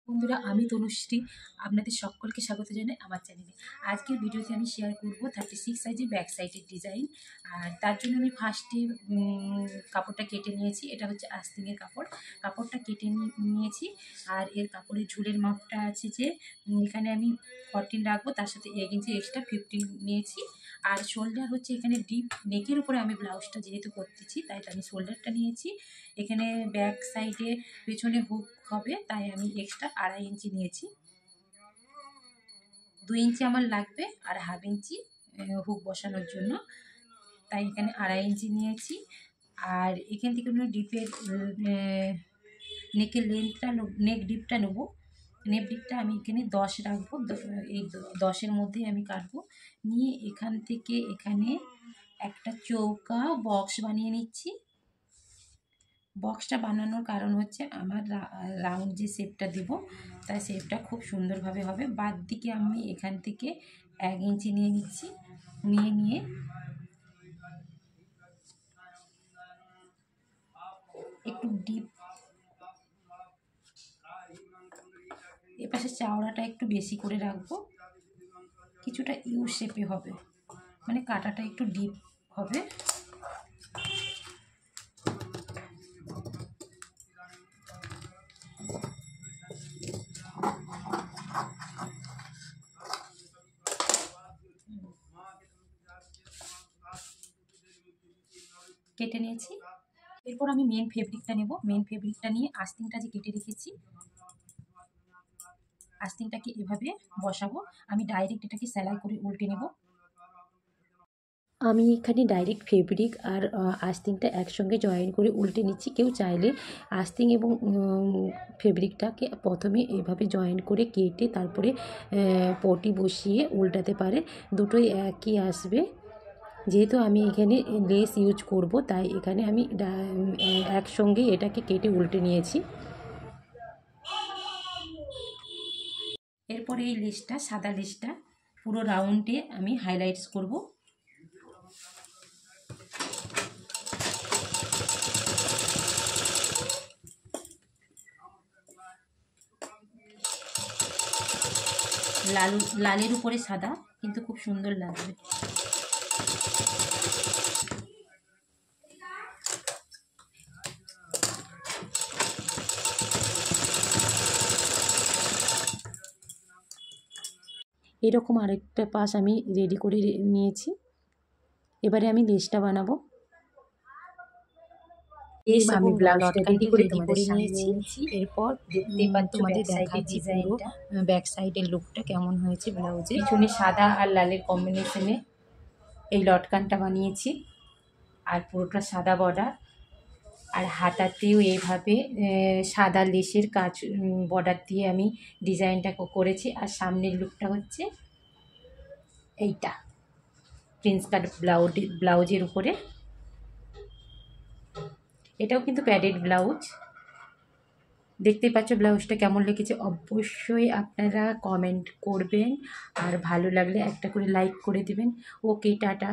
বন্ধুরা, আমি তনুশ্রী আপনাদের সকলকে স্বাগত জানাই আমার চ্যানেলে। আজকের ভিডিওতে আমি শেয়ার করব 36 সাইজের ব্যাক সাইডের ডিজাইন। আর তার জন্য আমি ফার্স্টে কাপড়টা কেটে নিয়েছি। এটা হচ্ছে আস্তিনের কাপড়। কাপড়টা কেটে নিয়েছি। আর এর কাপড়ের ঝুলের মাপটা আছে যে এখানে আমি 14 রাখবো, তার সাথে 1 ইঞ্চি এক্সট্রা 15 নিয়েছি। আর শোল্ডার হচ্ছে এখানে ডিপ নেকের উপরে আমি ব্লাউজটা যেহেতু করতেছি তাই আমি শোল্ডারটা নিয়েছি। এখানে ব্যাক সাইডে পেছনে হুক হবে তাই আমি এক্সট্রা 2.5 ইঞ্চি নিয়েছি। 2 ইঞ্চি আমার লাগবে আর হাফ ইঞ্চি হুক বসানোর জন্য, তাই এখানে 2.5 ইঞ্চি নিয়েছি। আর এখান থেকে ডিপের নেকের লেন্থটা নেক ডিপটা নেবো। নেক ডিপটা আমি এখানে 10 রাখবো। এই 10-এর মধ্যেই আমি কাটবো। নিয়ে এখান থেকে এখানে একটা চৌকা বক্স বানিয়ে নিচ্ছি। বক্সটা বানানোর কারণ হচ্ছে আমার রাউন্ড যে শেপটা দেব তাই শেপটা খুব সুন্দরভাবে হবে। বাদ দিকে আমি এখান থেকে 1 ইঞ্চি নিয়ে নিচ্ছি। নিয়ে একটু ডিপ, এপাশে চাওড়াটা একটু বেশি করে রাখবো। কিছুটা ইউ শেপে হবে, মানে কাটাটা একটু ডিপ হবে। কেটে নিয়েছি। এরপর আমি মেন ফেব্রিকটা নেব। মেন ফেব্রিকটা নিয়ে আস্তিনটা যে কেটে রেখেছি, আস্তিনটাকে এভাবে বসাবো। আমি ডাইরেক্ট এটাকে সেলাই করে উল্টে নেব। আমি এখানে ডাইরেক্ট ফেব্রিক আর আস্তিনটা একসঙ্গে জয়েন করে উল্টে নিচ্ছি। কেউ চাইলে আস্তিন এবং ফেব্রিকটাকে প্রথমে এভাবে জয়েন করে কেটে তারপরে পটি বসিয়ে উল্টাতে পারে, দুটোই একই আসবে। যেহেতু আমি এখানে লেস ইউজ করব তাই এখানে আমি একসঙ্গে এটাকে কেটে উল্টে নিয়েছি। এরপরে এই লেসটা, সাদা লেসটা পুরো রাউন্ডে আমি হাইলাইটস করব। লালের উপরে সাদা, কিন্তু খুব সুন্দর লাগবে। এরকম আরেকটা পাশ আমি রেডি করে নিয়েছি। এবারে আমি লেসটা বানাবো। আমি ব্লাউজটা রেডি করে তোমাদের নিয়েছি। এরপর দেখতেই পাচ্ছ তোমাদের দেখাচ্ছি পুরো ডিজাইনটা। ব্যাক সাইডের লুকটা কেমন হয়েছে ব্লাউজে। পিছনে সাদা আর লালের কম্বিনেশনে এই লটকানটা বানিয়েছি, আর পুরোটা সাদা বর্ডার। আর হাতাতেও এইভাবে সাদা লেসের কাজ বর্ডার দিয়ে আমি ডিজাইনটা করেছি। আর সামনের লুকটা হচ্ছে এইটা প্রিন্স কাট ব্লাউজের উপরে। এটাও কিন্তু প্যাডেড ব্লাউজ। দেখতেই পাচ্ছ ব্লাউজটা কেমন লেগেছে। অবশ্যই আপনারা কমেন্ট করবেন, আর ভালো লাগলে একটা করে লাইক করে দেবেন। ওকে, টাটা।